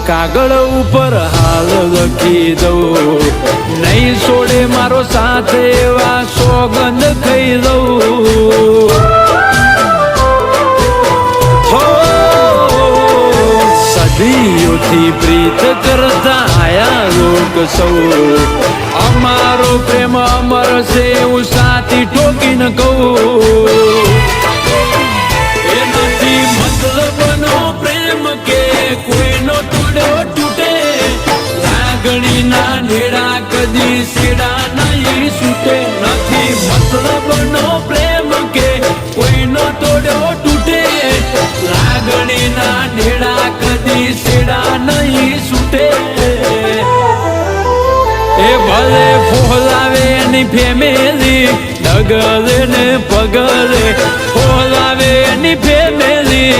કાગળ ઉપર હાલ લખી દઉં, નહીં છોડે મારો સાથ એવા સોગંદ ખાઈ દઉં. સદીઓથી પ્રીત કરતા આયા લોક સૌ, અમારો પ્રેમ અમર છે એવું સાથી ઠોકીને કહું. એ નથી મતલબનો પ્રેમ કે કોઈનો તોડ્યો તૂટે, લાગણીના નેડા કદી સેડા નહીં છૂટે. નથી મતલબનો પ્રેમ કે કોઈનો તોડ્યો તૂટે, લાગણીના નેડા કદી સેડા નહીં છૂટે. એ ભલે ફોલાવે એની ફેમિલી, ડગલે ને પગલે ફોલાવે એની ફેમિલી.